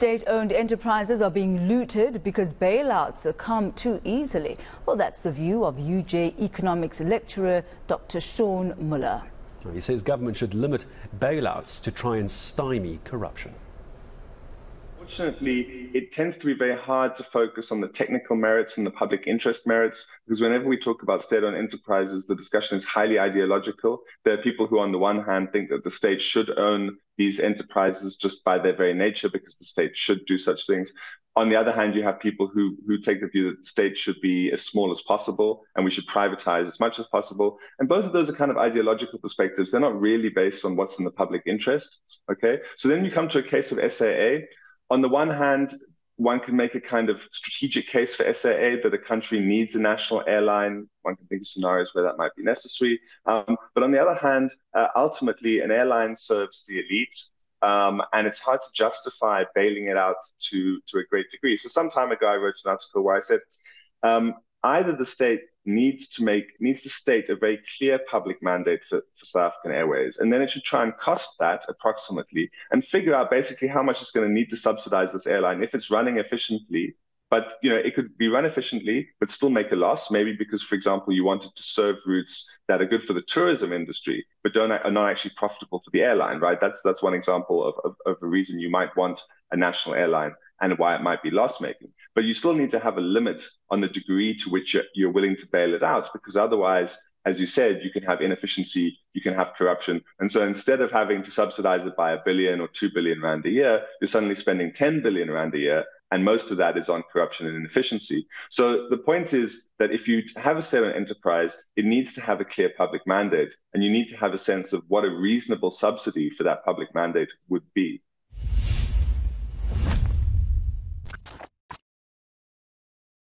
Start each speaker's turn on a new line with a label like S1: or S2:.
S1: State-owned enterprises are being looted because bailouts come too easily. Well, that's the view of UJ economics lecturer Dr. Sean Muller.
S2: He says government should limit bailouts to try and stymie corruption.
S3: Unfortunately, it tends to be very hard to focus on the technical merits and the public interest merits, because whenever we talk about state-owned enterprises, the discussion is highly ideological. There are people who, on the one hand, think that the state should own these enterprises just by their very nature, because the state should do such things. On the other hand, you have people who take the view that the state should be as small as possible and we should privatize as much as possible. And both of those are kind of ideological perspectives. They're not really based on what's in the public interest. Okay, so then you come to a case of SAA. On the one hand, one can make a kind of strategic case for SAA that a country needs a national airline. One can think of scenarios where that might be necessary. But on the other hand, ultimately, an airline serves the elite, and it's hard to justify bailing it out to a great degree. So some time ago, I wrote an article where I said, either the state needs to state a very clear public mandate for South African Airways, and then it should try and cost that approximately and figure out basically how much it's going to need to subsidize this airline if it's running efficiently. But it could be run efficiently but still make a loss, maybe because, for example, you wanted to serve routes that are good for the tourism industry but are not actually profitable for the airline, right? That's one example of a reason you might want a national airline and why it might be loss-making. But you still need to have a limit on the degree to which you're willing to bail it out, because otherwise, as you said, you can have inefficiency, you can have corruption. And so instead of having to subsidize it by 1 billion or 2 billion rand a year, you're suddenly spending 10 billion rand a year, and most of that is on corruption and inefficiency. So the point is that if you have a state-owned enterprise, it needs to have a clear public mandate, and you need to have a sense of what a reasonable subsidy for that public mandate would be.